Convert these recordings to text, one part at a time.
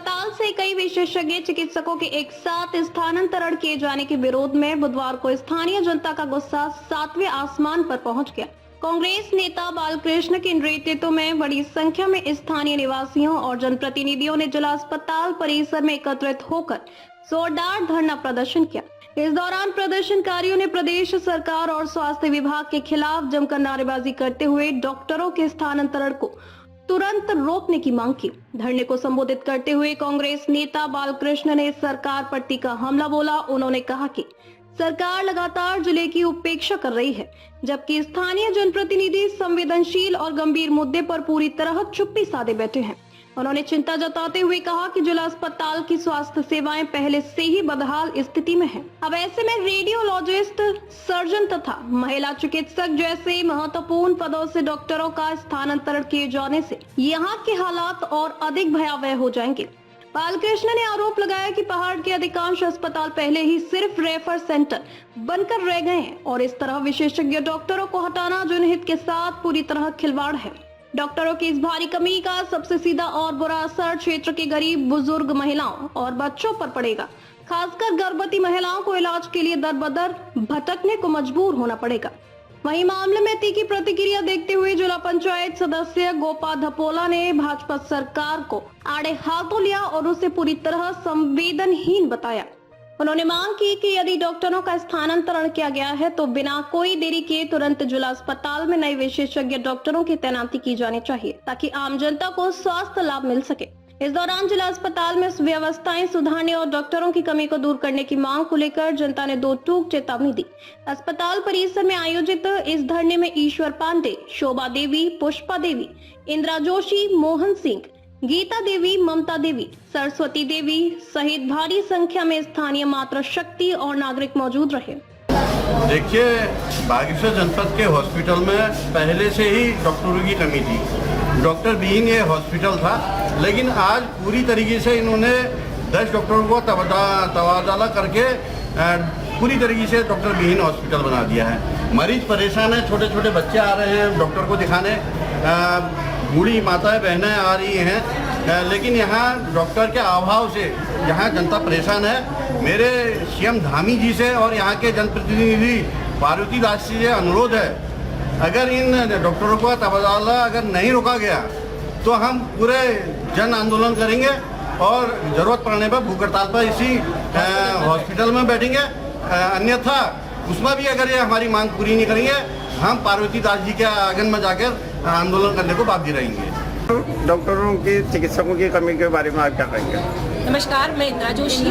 अस्पताल से कई विशेषज्ञ चिकित्सकों के एक साथ स्थानांतरण किए जाने के विरोध में बुधवार को स्थानीय जनता का गुस्सा 7वें आसमान पर पहुंच गया। कांग्रेस नेता बालकृष्ण के नेतृत्व में बड़ी संख्या में स्थानीय निवासियों और जनप्रतिनिधियों ने जिला अस्पताल परिसर में एकत्रित होकर जोरदार धरना प्रदर्शन किया। इस दौरान प्रदर्शनकारियों ने प्रदेश सरकार और स्वास्थ्य विभाग के खिलाफ जमकर नारेबाजी करते हुए डॉक्टरों के स्थानांतरण को तुरंत रोकने की मांग की। धरने को संबोधित करते हुए कांग्रेस नेता बालकृष्ण ने सरकार पर तीखा हमला बोला। उन्होंने कहा कि सरकार लगातार जिले की उपेक्षा कर रही है, जबकि स्थानीय जनप्रतिनिधि संवेदनशील और गंभीर मुद्दे पर पूरी तरह चुप्पी साधे बैठे हैं। उन्होंने चिंता जताते हुए कहा कि जिला अस्पताल की स्वास्थ्य सेवाएं पहले से ही बदहाल स्थिति में हैं। अब ऐसे में रेडियोलॉजिस्ट, सर्जन तथा महिला चिकित्सक जैसे महत्वपूर्ण पदों से डॉक्टरों का स्थानांतरण किए जाने से यहाँ के हालात और अधिक भयावह हो जाएंगे। बालकृष्ण ने आरोप लगाया कि पहाड़ के अधिकांश अस्पताल पहले ही सिर्फ रेफर सेंटर बनकर रह गए हैं और इस तरह विशेषज्ञ डॉक्टरों को हटाना जनहित के साथ पूरी तरह खिलवाड़ है। डॉक्टरों की इस भारी कमी का सबसे सीधा और बुरा असर क्षेत्र के गरीब, बुजुर्ग, महिलाओं और बच्चों पर पड़ेगा। खासकर गर्भवती महिलाओं को इलाज के लिए दर बदर भटकने को मजबूर होना पड़ेगा। वहीं मामले में तीखी प्रतिक्रिया देखते हुए जिला पंचायत सदस्य गोपा धपोला ने भाजपा सरकार को आड़े हाथों लिया और उसे पूरी तरह संवेदनहीन बताया। उन्होंने मांग की कि यदि डॉक्टरों का स्थानांतरण किया गया है तो बिना कोई देरी के तुरंत जिला अस्पताल में नए विशेषज्ञ डॉक्टरों की तैनाती की जानी चाहिए, ताकि आम जनता को स्वास्थ्य लाभ मिल सके। इस दौरान जिला अस्पताल में व्यवस्थाएं सुधारने और डॉक्टरों की कमी को दूर करने की मांग को लेकर जनता ने दो टूक चेतावनी दी। अस्पताल परिसर में आयोजित इस धरने में ईश्वर पांडे, शोभा देवी, पुष्पा देवी, इंदिरा जोशी, मोहन सिंह, गीता देवी, ममता देवी, सरस्वती देवी सहित भारी संख्या में स्थानीय मातृ शक्ति और नागरिक मौजूद रहे। देखिए, बागेश्वर जनपद के हॉस्पिटल में पहले से ही डॉक्टरों की कमी थी। डॉक्टर विहीन ये हॉस्पिटल था, लेकिन आज पूरी तरीके से इन्होंने 10 डॉक्टरों को तबादला करके पूरी तरीके से डॉक्टर विहीन हॉस्पिटल बना दिया है। मरीज परेशान है, छोटे छोटे बच्चे आ रहे हैं डॉक्टर को दिखाने, बूढ़ी माताएं बहनें आ रही हैं, लेकिन यहाँ डॉक्टर के अभाव से यहाँ जनता परेशान है। मेरे सीएम धामी जी से और यहाँ के जनप्रतिनिधि पार्वती दास जी से अनुरोध है, अगर इन डॉक्टरों का तबादला अगर नहीं रोका गया तो हम पूरे जन आंदोलन करेंगे और ज़रूरत पड़ने पर भूख हड़ताल पर इसी हॉस्पिटल में बैठेंगे। अन्यथा उसमें भी अगर ये हमारी मांग पूरी नहीं करेंगे, हम पार्वती दास जी के आंगन में जाकर आंदोलन करने को बाध्य रहेंगे। डॉक्टरों की, चिकित्सकों की कमी के बारे में आप क्या कहेंगे? नमस्कार, मैं इंदिरा जोशी।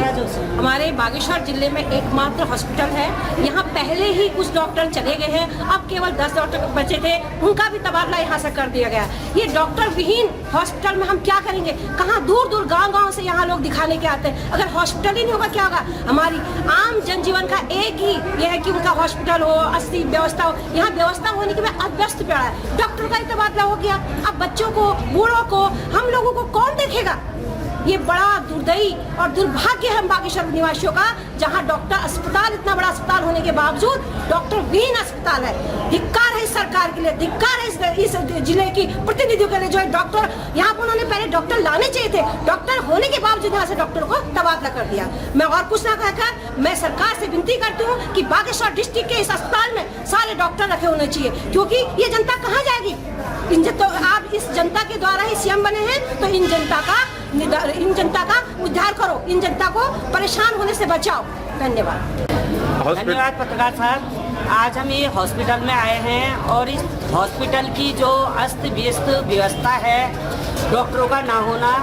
हमारे बागेश्वर जिले में एकमात्र हॉस्पिटल है। यहाँ पहले ही कुछ डॉक्टर चले गए हैं, अब केवल 10 डॉक्टर बचे थे, उनका भी तबादला यहाँ से कर दिया गया। ये डॉक्टर विहीन हॉस्पिटल में हम क्या करेंगे? कहाँ दूर दूर गांव-गांव से यहाँ लोग दिखाने के आते हैं। अगर हॉस्पिटल ही नहीं होगा क्या होगा? हमारी आम जनजीवन का एक ही ये है कि उनका हॉस्पिटल हो, अच्छी व्यवस्था हो। यहाँ व्यवस्था होने के बाद अव्यस्त पड़ा है। डॉक्टर का ही तबादला हो गया, अब बच्चों को, बूढ़ों को, हम लोगों को कौन देखेगा? ये बड़ा दुर्दैवी और दुर्भाग्य है बागेश्वर निवासियों का, जहां डॉक्टर अस्पताल, इतना बड़ा अस्पताल होने के बावजूद डॉक्टर विहीन अस्पताल है। धिक्कार है इस सरकार के लिए, धिक्कार है इस जिले की प्रतिनिधियों के लिए, जो है डॉक्टर यहाँ पर उन्होंने पहले डॉक्टर लाने चाहिए थे। डॉक्टर होने के बावजूद यहाँ से डॉक्टर को तबादला कर दिया। मैं और कुछ ना कहकर मैं सरकार से विनती करती हूँ कि बागेश्वर डिस्ट्रिक्ट के इस अस्पताल में सारे डॉक्टर रखे होने चाहिए, क्योंकि ये जनता कहाँ जाएगी? तो आप इस जनता के द्वारा ही सीएम बने हैं, तो इन जनता का उद्धार करो, इन जनता को परेशान होने से बचाओ। धन्यवाद। धन्यवाद पत्रकार साहब। आज हम ये हॉस्पिटल में आए हैं और इस हॉस्पिटल की जो अस्त व्यस्त व्यवस्था है, डॉक्टरों का ना होना,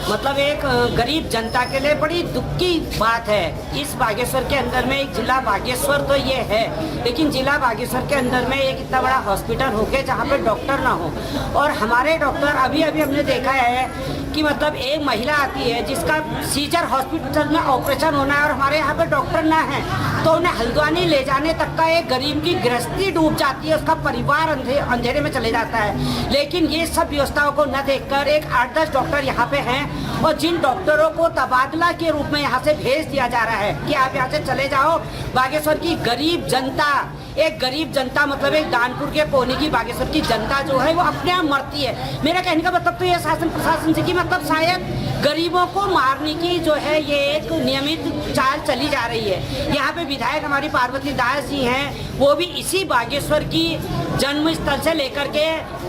मतलब एक गरीब जनता के लिए बड़ी दुख की बात है। इस बागेश्वर के अंदर में एक जिला बागेश्वर तो ये है, लेकिन जिला बागेश्वर के अंदर में एक इतना बड़ा हॉस्पिटल होके जहाँ पे डॉक्टर ना हो। और हमारे डॉक्टर अभी हमने देखा है कि मतलब एक महिला आती है जिसका सीजर हॉस्पिटल में ऑपरेशन होना है और हमारे यहाँ पे डॉक्टर ना है, तो उन्हें हल्द्वानी ले जाने तक का एक गरीब की गृहस्थी डूब जाती है, उसका परिवार अंधेरे में चले जाता है। लेकिन ये सब व्यवस्थाओं को न देखकर एक 8-10 डॉक्टर यहाँ पे हैं और जिन डॉक्टरों को तबादला के रूप में यहाँ से भेज दिया जा रहा है कि आप यहाँ से चले जाओ। बागेश्वर की गरीब जनता, एक गरीब जनता मतलब एक दानपुर के कोने की बागेश्वर की जनता जो है वो अपने आप मरती है। मेरा कहने का मतलब तो ये शासन प्रशासन से कि मैं मतलब शायद गरीबों को मारने की जो है ये एक नियमित चाल चली जा रही है। यहाँ पे विधायक हमारी पार्वती दास जी हैं, वो भी इसी बागेश्वर की जन्म स्थल से लेकर के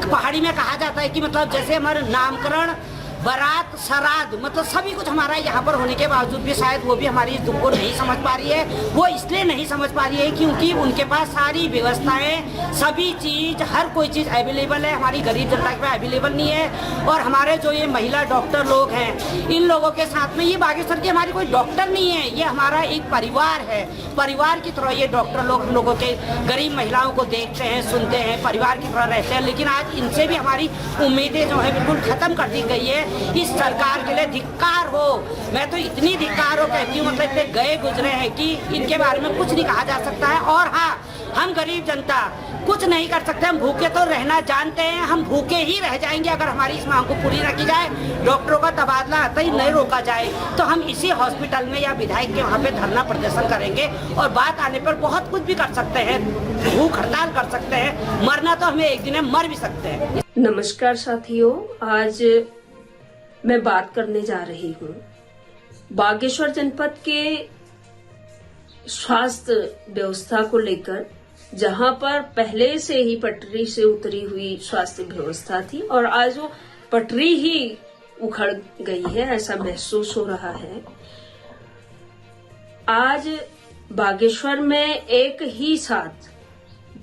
पहाड़ी में कहा जाता है कि मतलब जैसे हमारे नामकरण, बारात, श्राद्ध, मतलब सभी कुछ हमारा यहाँ पर होने के बावजूद भी शायद वो भी हमारी इस दुख को नहीं समझ पा रही है। वो इसलिए नहीं समझ पा रही है क्योंकि उनके पास सारी व्यवस्थाएं, सभी चीज, हर कोई चीज अवेलेबल है, हमारी गरीब जनता के पास अवेलेबल नहीं है। और हमारे जो ये महिला डॉक्टर लोग हैं, इन लोगों के साथ में ये बागेश्वर की हमारी कोई डॉक्टर नहीं है, ये हमारा एक परिवार है। परिवार की तरह ये डॉक्टर लोग हम लोगों के गरीब महिलाओं को देखते हैं, सुनते हैं, परिवार की तरह रहते हैं। लेकिन आज इनसे भी हमारी उम्मीदें जो है बिल्कुल खत्म कर दी गई है। इस सरकार के लिए धिक्कार हो, मैं तो इतनी धिक्कार हो कहती हूँ, मतलब इतने गए गुजरे हैं कि इनके बारे में कुछ नहीं कहा जा सकता है। और हाँ, हम गरीब जनता कुछ नहीं कर सकते, हम भूखे तो रहना जानते हैं, हम भूखे ही रह जाएंगे अगर हमारी इस मांग को पूरी रखी जाए, डॉक्टरों का तबादला आता ही नहीं रोका जाए। तो हम इसी हॉस्पिटल में या विधायक के वहाँ पे धरना प्रदर्शन करेंगे और बात आने पर बहुत कुछ भी कर सकते हैं, भूख हड़ताल कर सकते हैं, मरना तो हमें एक दिन में मर भी सकते हैं। नमस्कार साथियों, आज मैं बात करने जा रही हूँ बागेश्वर जनपद के स्वास्थ्य व्यवस्था को लेकर, जहां पर पहले से ही पटरी से उतरी हुई स्वास्थ्य व्यवस्था थी और आज वो पटरी ही उखड़ गई है, ऐसा महसूस हो रहा है। आज बागेश्वर में एक ही साथ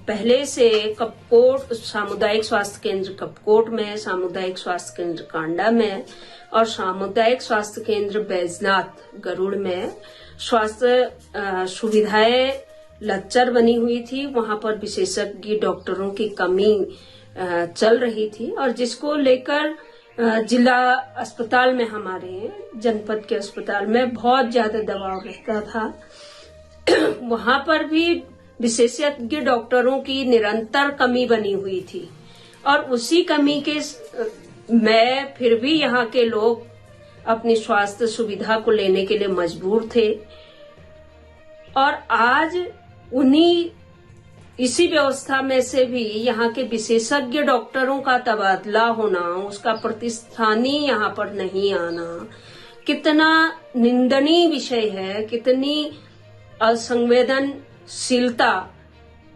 पहले से कपकोट सामुदायिक स्वास्थ्य केंद्र कपकोट में, सामुदायिक स्वास्थ्य केंद्र कांडा में और सामुदायिक स्वास्थ्य केंद्र बैजनाथ गरुड़ में स्वास्थ्य सुविधाएं लच्चर बनी हुई थी। वहां पर विशेषज्ञ डॉक्टरों की कमी चल रही थी और जिसको लेकर जिला अस्पताल में, हमारे जनपद के अस्पताल में बहुत ज्यादा दबाव रहता था। वहां पर भी विशेषज्ञ डॉक्टरों की निरंतर कमी बनी हुई थी और उसी कमी के में फिर भी यहाँ के लोग अपनी स्वास्थ्य सुविधा को लेने के लिए मजबूर थे। और आज इसी व्यवस्था में से भी यहाँ के विशेषज्ञ डॉक्टरों का तबादला होना, उसका प्रतिस्थानी यहाँ पर नहीं आना कितना निंदनीय विषय है, कितनी असंवेदनशीलता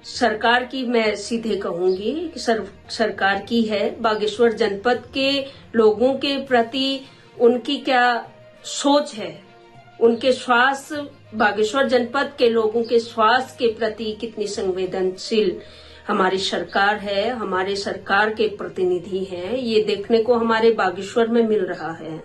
सरकार की, मैं सीधे कहूंगी कि सरकार की है। बागेश्वर जनपद के लोगों के प्रति उनकी क्या सोच है, उनके स्वास्थ्य, बागेश्वर जनपद के लोगों के स्वास्थ्य के प्रति कितनी संवेदनशील हमारी सरकार है, हमारे सरकार के प्रतिनिधि हैं, ये देखने को हमारे बागेश्वर में मिल रहा है।